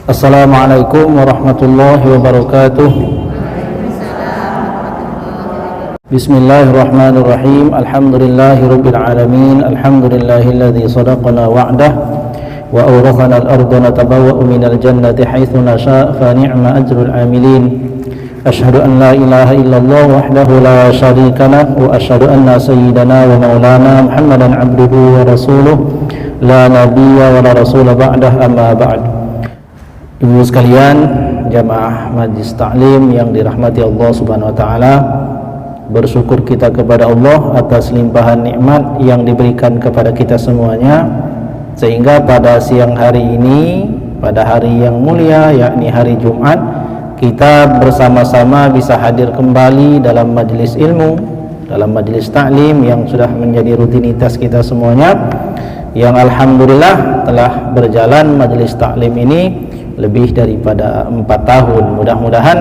Assalamualaikum warahmatullahi wabarakatuh. Bismillahirrahmanirrahim. Alhamdulillahirabbil alamin. Alhamdulillahilladzi sadaqana wa'dah wa awrathana al-ardha natabawwa'u minal jannati haitsu nasha' fa ni'ma ajrul 'amilin. Asyhadu an la ilaha illallah wahdahu la syarika lah wa asyhadu anna sayyidana wa maulana Muhammadan 'abduhu wa rasuluh la nabiyya wa la rasula ba'dah, amma ba'd. Ibu sekalian, jamaah Majlis Ta'lim yang dirahmati Allah Subhanahu wa taala, bersyukur kita kepada Allah atas limpahan nikmat yang diberikan kepada kita semuanya, sehingga pada siang hari ini, pada hari yang mulia yakni hari Jumat, kita bersama-sama bisa hadir kembali dalam majelis ilmu, dalam majelis ta'lim yang sudah menjadi rutinitas kita semuanya, yang alhamdulillah telah berjalan majelis ta'lim ini lebih daripada 4 tahun. Mudah-mudahan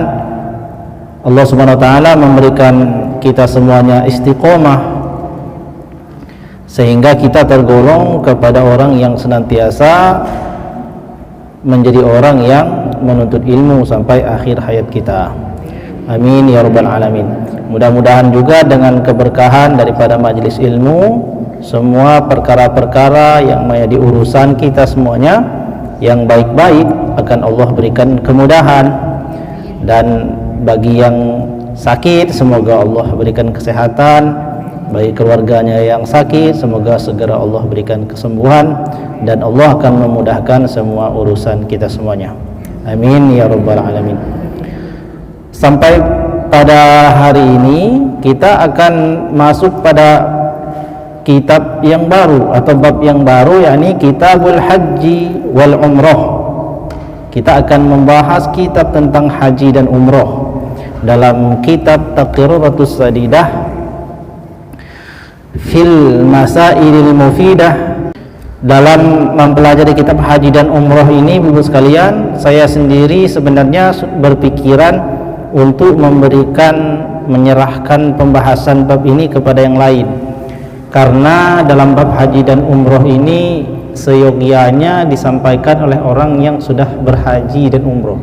Allah Subhanahu wa taala memberikan kita semuanya istiqomah sehingga kita tergolong kepada orang yang senantiasa menjadi orang yang menuntut ilmu sampai akhir hayat kita. Amin ya rabbal alamin. Mudah-mudahan juga dengan keberkahan daripada majelis ilmu, semua perkara-perkara yang menjadi urusan kita semuanya yang baik-baik akan Allah berikan kemudahan, dan bagi yang sakit semoga Allah berikan kesehatan, bagi keluarganya yang sakit semoga segera Allah berikan kesembuhan, dan Allah akan memudahkan semua urusan kita semuanya. Amin ya rabbal alamin. Sampai pada hari ini kita akan masuk pada kitab yang baru atau bab yang baru, yakni Kitabul Haji wal Umrah. Kita akan membahas kitab tentang haji dan umrah dalam kitab Taqriratus Sadidah fil Masailil Mufidah. Dalam mempelajari kitab haji dan umrah ini, Ibu sekalian, saya sendiri sebenarnya berpikiran untuk menyerahkan pembahasan bab ini kepada yang lain, karena dalam bab haji dan umroh ini seyogianya disampaikan oleh orang yang sudah berhaji dan umroh.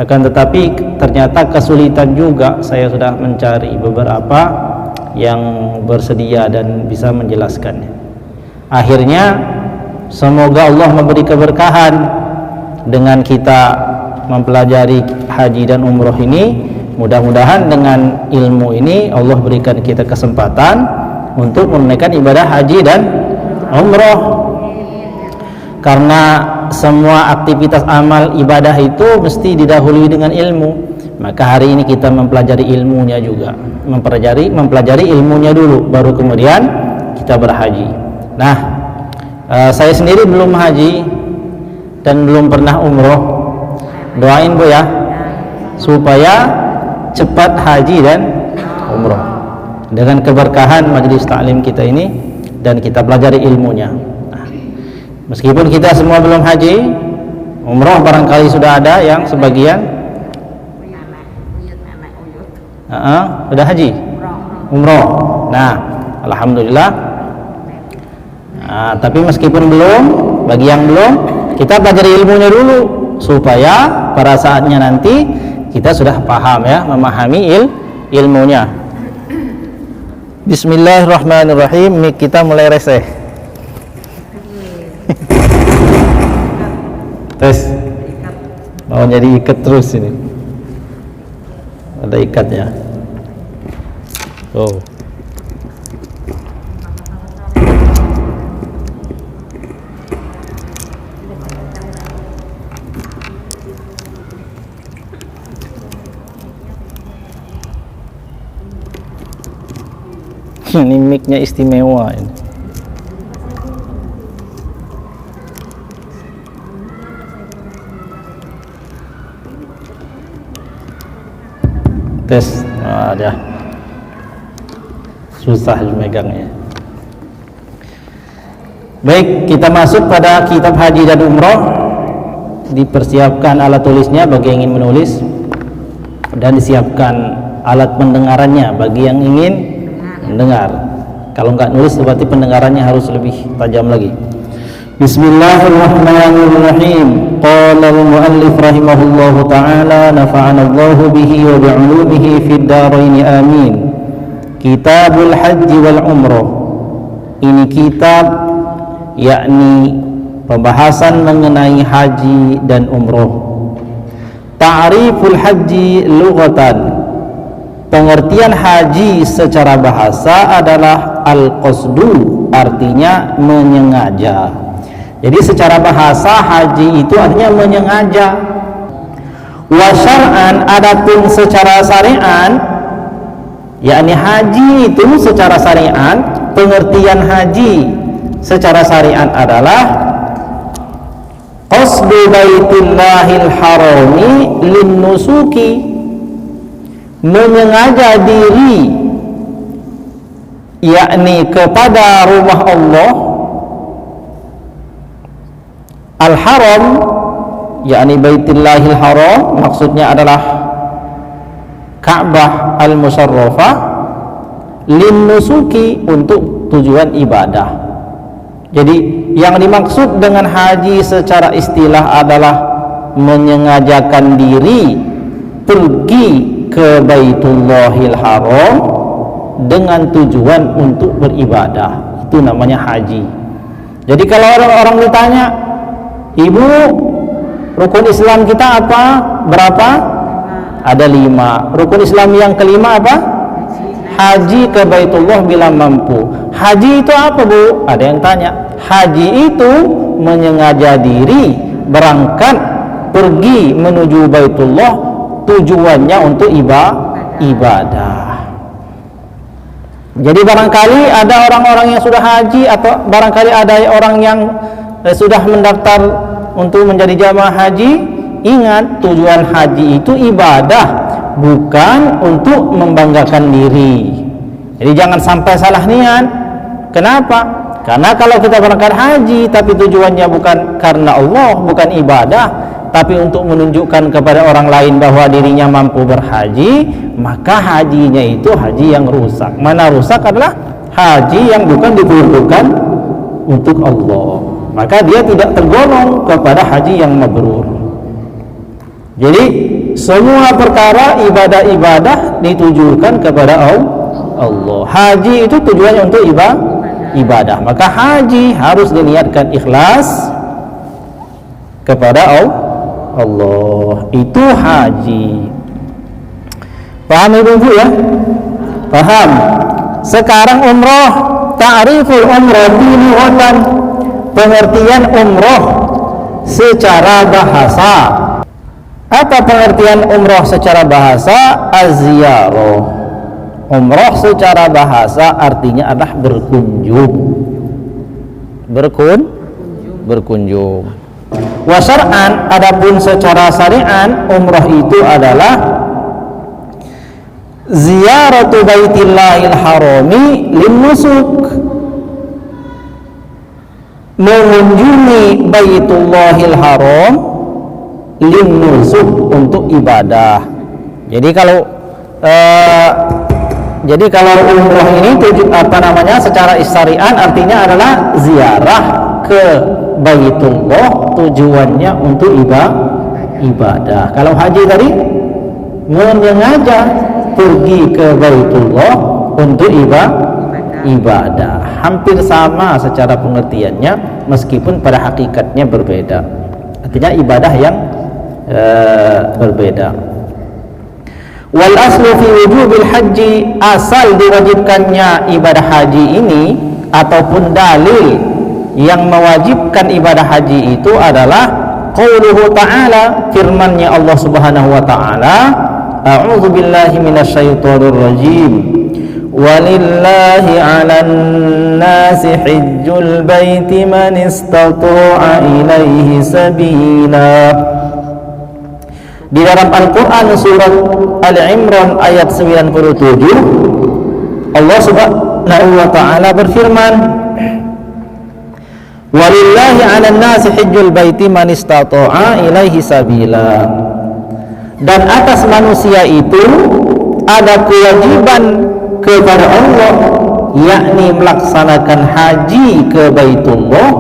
Akan tetapi ternyata kesulitan juga, saya sudah mencari beberapa yang bersedia dan bisa menjelaskannya. Akhirnya semoga Allah memberi keberkahan dengan kita mempelajari haji dan umroh ini. Mudah-mudahan dengan ilmu ini Allah berikan kita kesempatan untuk menunaikan ibadah haji dan umroh, karena semua aktivitas amal ibadah itu mesti didahului dengan ilmu. Maka hari ini kita mempelajari ilmunya juga, mempelajari ilmunya dulu, baru kemudian kita berhaji. Nah, saya sendiri belum haji dan belum pernah umroh. Doain Bu ya, supaya cepat haji dan umroh dengan keberkahan majelis taklim kita ini, dan kita pelajari ilmunya. Nah, meskipun kita semua belum haji, umroh barangkali sudah ada yang sebagian sudah haji, umroh. Nah, alhamdulillah. Nah, tapi meskipun belum, bagi yang belum, kita pelajari ilmunya dulu supaya pada saatnya nanti kita sudah paham ya, memahami ilmunya. Bismillahirrahmanirrahim. Mik kita mulai reseh. Tes. Mau jadi ikat terus ini. Ada ikatnya. Oh. Ini mic-nya istimewa ini. Tes. Ada. Susah megangnya. Baik, kita masuk pada kitab haji dan umroh. Dipersiapkan alat tulisnya bagi yang ingin menulis, dan disiapkan alat pendengarannya bagi yang ingin mendengar. Kalau nggak nulis berarti pendengarannya harus lebih tajam lagi. Bismillahirrahmanirrahim. Qala al-muallif rahimahullahu ta'ala, nafa'anallahu bihi wa bi'ulumihi fid dharain amin. Kitabul Haji wal Umrah. Ini kitab, yakni pembahasan mengenai haji dan umroh. Ta'riful haji lughatan. Pengertian haji secara bahasa adalah al-qasdu, artinya menyengaja. Jadi secara bahasa haji itu artinya menyengaja. Wa syar'an, adapun secara syariat, yakni haji itu secara syariat, pengertian haji secara syariat adalah qasdu baitillahil harami linnusuki, menyengaja diri yakni kepada rumah Allah al-haram, yakni baitillahil haram, maksudnya adalah Ka'bah al-Musyarrafah, linnusuki, untuk tujuan ibadah. Jadi yang dimaksud dengan haji secara istilah adalah menyengajakan diri pergi ke Baitullahil Haram dengan tujuan untuk beribadah. Itu namanya haji. Jadi kalau orang-orang ditanya, "Ibu, rukun Islam kita apa? Berapa?" Ada 5. Rukun Islam yang kelima apa? Haji ke Baitullah bila mampu. Haji itu apa, Bu? Ada yang tanya. Haji itu menyengaja diri berangkat pergi menuju Baitullah, tujuannya untuk ibadah. Jadi barangkali ada orang-orang yang sudah haji, atau barangkali ada orang yang sudah mendaftar untuk menjadi jamaah haji. Ingat, tujuan haji itu ibadah, bukan untuk membanggakan diri. Jadi jangan sampai salah niat. Kenapa? Karena kalau kita berangkat haji tapi tujuannya bukan karena Allah, bukan ibadah, tapi untuk menunjukkan kepada orang lain bahwa dirinya mampu berhaji, maka hajinya itu haji yang rusak. Mana rusak adalah haji yang bukan diperuntukkan untuk Allah. Maka dia tidak tergolong kepada haji yang mabrur. Jadi semua perkara ibadah-ibadah ditujukan kepada Allah. Haji itu tujuannya untuk ibadah. Maka haji harus diniatkan ikhlas kepada Allah. Itu haji. Paham Ibu ya? Paham. Sekarang umroh. Ta'riful umroh lughatan. Pengertian umroh secara bahasa. Apa pengertian umroh secara bahasa? Az-ziyarah. Umroh secara bahasa artinya adalah berkunjung. Berkunjung. Wa syar'an, adapun secara syariat, umroh itu adalah ziyaratu baitillahil harami linnusuk, mengunjungi Baitullahil Haram linnusuk, untuk ibadah. Jadi kalau umroh ini secara syariat artinya adalah ziarah ke Baitullah, tujuannya untuk ibadah. Kalau haji tadi menyengaja pergi ke Baitullah untuk ibadah. Hampir sama secara pengertiannya, meskipun pada hakikatnya berbeda. Artinya ibadah yang berbeda. Wal aslu fi wujubil haji, asal diwajibkannya ibadah haji ini ataupun dalil yang mewajibkan ibadah haji itu adalah qauluhu ta'ala, firman-Nya Allah Subhanahu wa taala, a'udzu billahi minasyaitonir rajim. Walillahi 'alan nasi hajjul baiti man istata'a ilaihi sabila. Di dalam Al-Quran surat Al-Imran ayat 97, Allah Subhanahu wa ta'ala berfirman, walillahi 'alan nasi hajjul baiti man istata'a ilaihi sabila. Dan atas manusia itu ada kewajiban kepada Allah, yakni melaksanakan haji ke Baitullah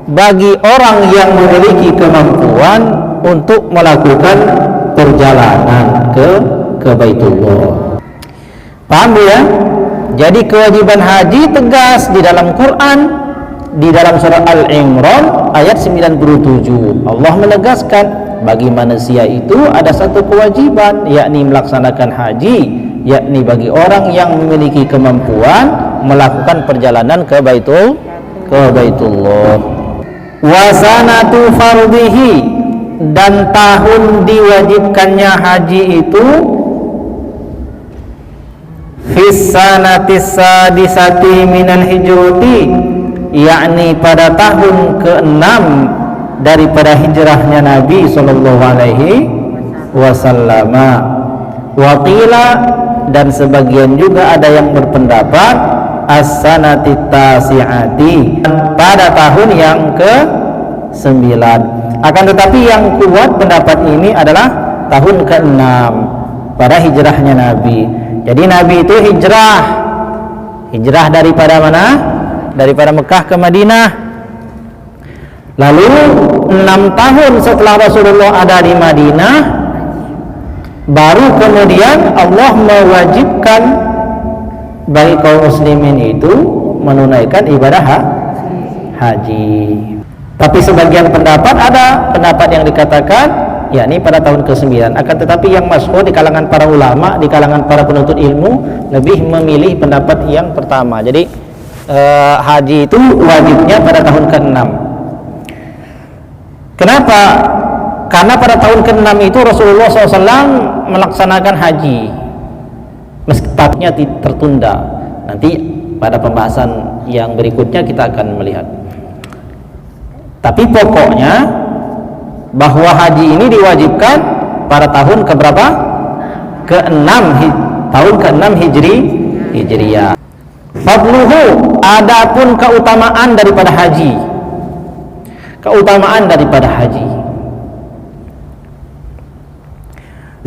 bagi orang yang memiliki kemampuan untuk melakukan perjalanan ke Baitullah. Paham ya? Jadi kewajiban haji tegas di dalam Quran, di dalam surah Al-Imran ayat 97. Allah menegaskan bagi manusia itu ada satu kewajiban, yakni melaksanakan haji, yakni bagi orang yang memiliki kemampuan melakukan perjalanan ke Baitullah. Wa sanatu fardhihi, dan tahun diwajibkannya haji itu fis sanatis sadisati minal hijrati, yakni pada tahun ke-6 daripada hijrahnya Nabi sallallahu alaihi wasallam. Wa qila, dan sebagian juga ada yang berpendapat as-sanati tasi'ati, pada tahun yang ke-9. Akan tetapi yang kuat pendapat ini adalah tahun ke-6 pada hijrahnya Nabi. Jadi Nabi itu hijrah daripada mana? Daripada Mekah ke Madinah. Lalu 6 tahun setelah Rasulullah ada di Madinah, baru kemudian Allah mewajibkan bagi kaum muslimin itu menunaikan ibadah haji. Tapi sebagian pendapat, ada pendapat yang dikatakan yakni pada tahun ke-9. Akan tetapi yang masyhur di kalangan para ulama, di kalangan para penuntut ilmu, lebih memilih pendapat yang pertama. Jadi haji itu wajibnya pada tahun ke-6. Kenapa? Karena pada tahun ke-6 itu Rasulullah SAW melaksanakan haji, meskipun tertunda. Nanti pada pembahasan yang berikutnya kita akan melihat. Tapi pokoknya bahwa haji ini diwajibkan pada tahun keberapa? Ke-6, tahun ke-6 Hijriyah. Fadluhu, adapun keutamaan daripada haji. Keutamaan daripada haji.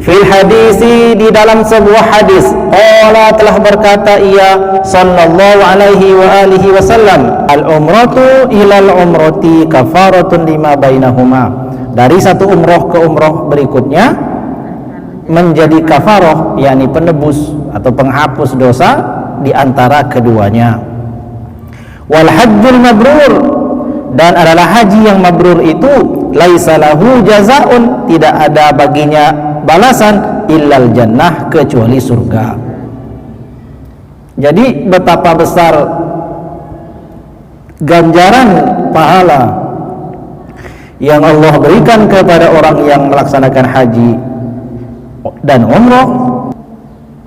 Fil hadisi, di dalam sebuah hadis, qala, telah berkata ia sallallahu alaihi wa alihi wasallam, al umratu ilal umrati kafaratun lima bainahuma. Dari satu umroh ke umroh berikutnya menjadi kafarah, yakni penebus atau penghapus dosa di antara keduanya. Wal hajjul mabrur, dan adalah haji yang mabrur itu laisa lahu jazaun, tidak ada baginya balasan illal jannah, kecuali surga. Jadi betapa besar ganjaran pahala yang Allah berikan kepada orang yang melaksanakan haji dan umrah.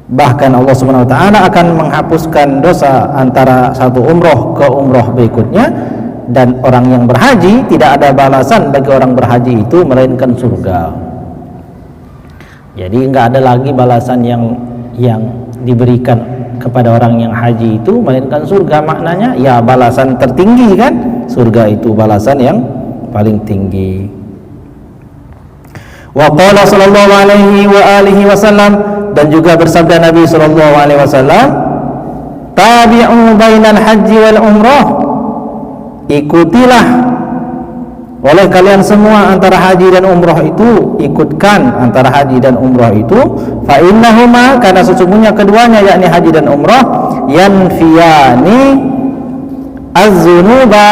Bahkan Allah Subhanahu wa taala akan menghapuskan dosa antara satu umrah ke umrah berikutnya, dan orang yang berhaji tidak ada balasan bagi orang berhaji itu melainkan surga. Jadi nggak ada lagi balasan yang diberikan kepada orang yang haji itu melainkan surga. Maknanya ya balasan tertinggi kan, surga itu balasan yang paling tinggi. Wa qala sallallahu alaihi wa alihi wasallam, dan juga bersabda Nabi sallallahu alaihi wasallam, tabi'u bainal haji wal umrah, ikutilah oleh kalian semua antara haji dan umrah itu, ikutkan antara haji dan umrah itu, fa innahuma, karena sesungguhnya keduanya yakni haji dan umrah, yanfiyani az-zunuba,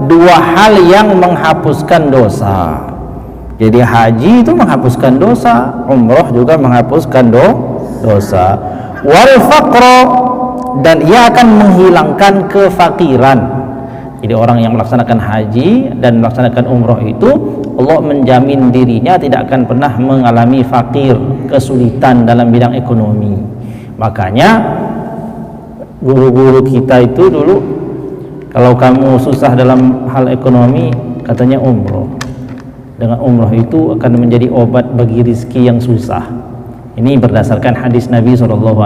dua hal yang menghapuskan dosa. Jadi haji itu menghapuskan dosa, umrah juga menghapuskan dosa. Wal faqra, dan ia akan menghilangkan kefakiran. Jadi orang yang melaksanakan haji dan melaksanakan umrah itu, Allah menjamin dirinya tidak akan pernah mengalami fakir, kesulitan dalam bidang ekonomi. Makanya guru-guru kita itu dulu, kalau kamu susah dalam hal ekonomi, katanya umrah. Dengan umrah itu akan menjadi obat bagi rizki yang susah. Ini berdasarkan hadis Nabi SAW.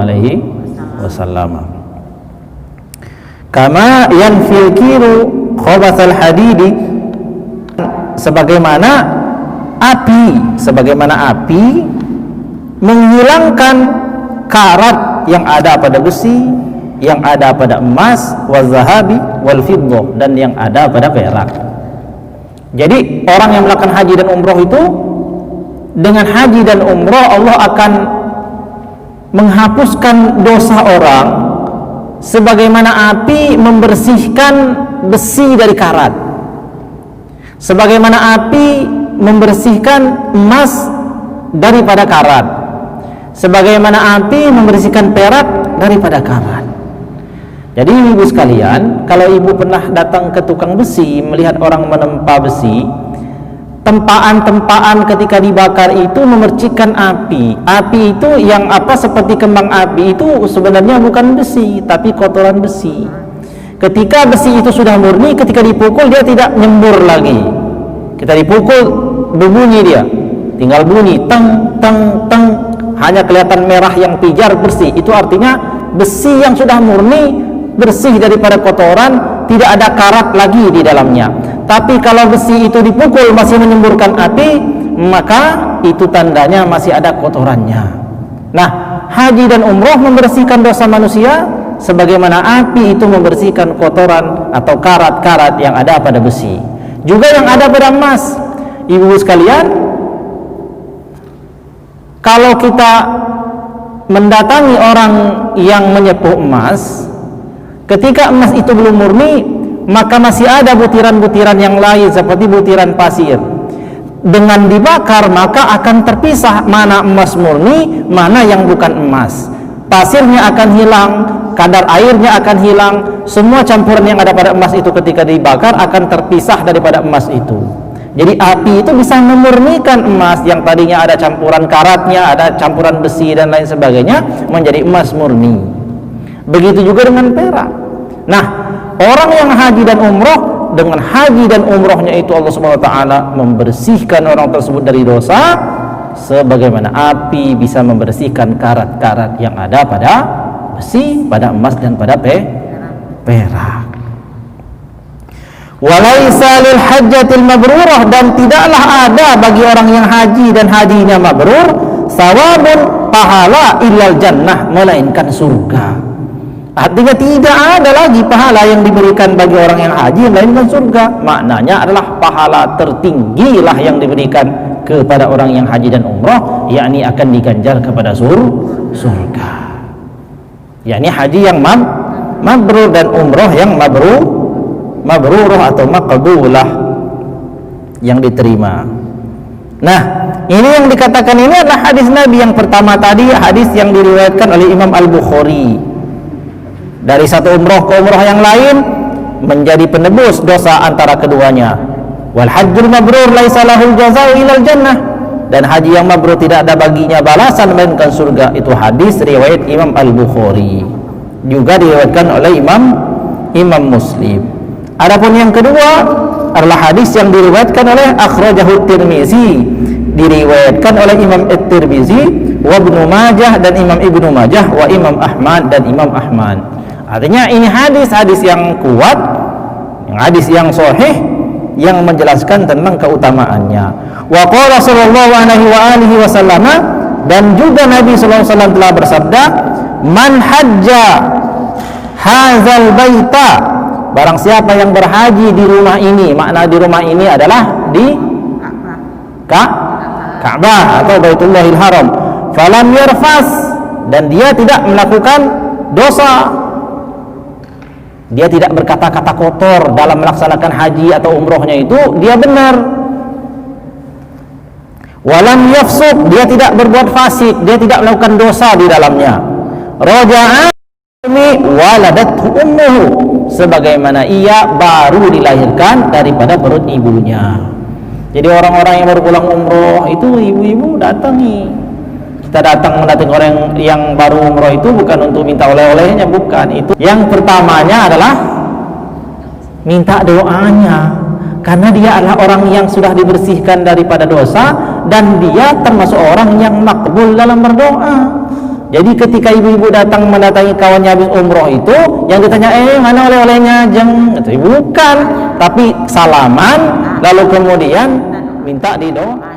Kama yanfil kiru khobathal hadidi, sebagaimana api menghilangkan karat yang ada pada besi, yang ada pada emas, wal zahabi wal fiddah, dan yang ada pada perak. Jadi orang yang melakukan haji dan umroh itu, dengan haji dan umroh Allah akan menghapuskan dosa orang sebagaimana api membersihkan besi dari karat, sebagaimana api membersihkan emas daripada karat, sebagaimana api membersihkan perak daripada karat. Jadi ibu sekalian, kalau ibu pernah datang ke tukang besi, melihat orang menempa besi, tempaan-tempaan ketika dibakar itu memercikkan api. Api itu yang seperti kembang api itu sebenarnya bukan besi, tapi kotoran besi. Ketika besi itu sudah murni, ketika dipukul dia tidak nyembur lagi. Kita dipukul berbunyi, dia tinggal bunyi teng teng teng, hanya kelihatan merah yang pijar bersih. Itu artinya besi yang sudah murni, bersih daripada kotoran, tidak ada karat lagi di dalamnya. Tapi kalau besi itu dipukul masih menyemburkan api, maka itu tandanya masih ada kotorannya. Nah, haji dan umroh membersihkan dosa manusia sebagaimana api itu membersihkan kotoran atau karat-karat yang ada pada besi, juga yang ada pada emas. Ibu sekalian, kalau kita mendatangi orang yang menyepuh emas, ketika emas itu belum murni, maka masih ada butiran-butiran yang lain seperti butiran pasir. Dengan dibakar maka akan terpisah mana emas murni, mana yang bukan emas. Pasirnya akan hilang, kadar airnya akan hilang, semua campuran yang ada pada emas itu ketika dibakar akan terpisah daripada emas itu. Jadi api itu bisa memurnikan emas yang tadinya ada campuran karatnya, ada campuran besi dan lain sebagainya, menjadi emas murni. Begitu juga dengan perak. Nah, orang yang haji dan umroh, dengan haji dan umrohnya itu Allah Subhanahu wa taala membersihkan orang tersebut dari dosa sebagaimana api bisa membersihkan karat-karat yang ada pada besi, pada emas dan pada perak. Walaisa lil hajjatil mabrurah, dan tidaklah ada bagi orang yang haji dan hajinya mabrur sawabun, pahala, illal jannah, melainkan surga. Artinya tidak ada lagi pahala yang diberikan bagi orang yang haji melainkan surga. Maknanya adalah pahala tertinggilah yang diberikan kepada orang yang haji dan umroh, yakni akan diganjar kepada surga. Yakni haji yang mabrur dan umroh yang mabrurah atau maqbulah, yang diterima. Nah, ini yang dikatakan ini adalah hadis Nabi yang pertama tadi, hadis yang diriwayatkan oleh Imam Al-Bukhari. Dari satu umroh ke umroh yang lain menjadi penebus dosa antara keduanya. Wal hajjul mabrur laisa lahul jazaa'u ilal jannah, dan haji yang mabrur tidak ada baginya balasan melainkan surga. Itu hadis riwayat Imam Al-Bukhari, juga diriwayatkan oleh Imam Muslim. Adapun yang kedua adalah hadis yang diriwayatkan oleh akhrajahu Tirmizi, diriwayatkan oleh Imam At-Tirmizi wa Ibnu Majah dan Imam Ibnu Majah wa Imam Ahmad dan Imam Ahmad. Artinya ini hadis-hadis yang kuat, yang hadis yang sahih, yang menjelaskan tentang keutamaannya. Wa qala sallallahu alaihi wasallam, dan juga Nabi sallallahu alaihi wasallam telah bersabda, man hajja hadzal baita, barang siapa yang berhaji di rumah ini, makna di rumah ini adalah di Ka'bah atau Baitullahil Haram, falam yarfas, dan dia tidak melakukan dosa, dia tidak berkata-kata kotor dalam melaksanakan haji atau umrohnya itu, dia benar. Walam yafsuq, dia tidak berbuat fasik, dia tidak melakukan dosa di dalamnya. Raja'a waladathu ummuhu, sebagaimana ia baru dilahirkan daripada perut ibunya. Jadi orang-orang yang baru pulang umroh itu ibu-ibu datangi. Kita datang mendatangi orang yang baru umroh itu bukan untuk minta oleh-olehnya, bukan. Itu yang pertamanya adalah minta doanya, karena dia adalah orang yang sudah dibersihkan daripada dosa, dan dia termasuk orang yang makbul dalam berdoa. Jadi ketika ibu-ibu datang mendatangi kawannya habis umroh itu, yang ditanya, mana oleh-olehnya, jeng, itu bukan, tapi salaman, lalu kemudian minta didoa.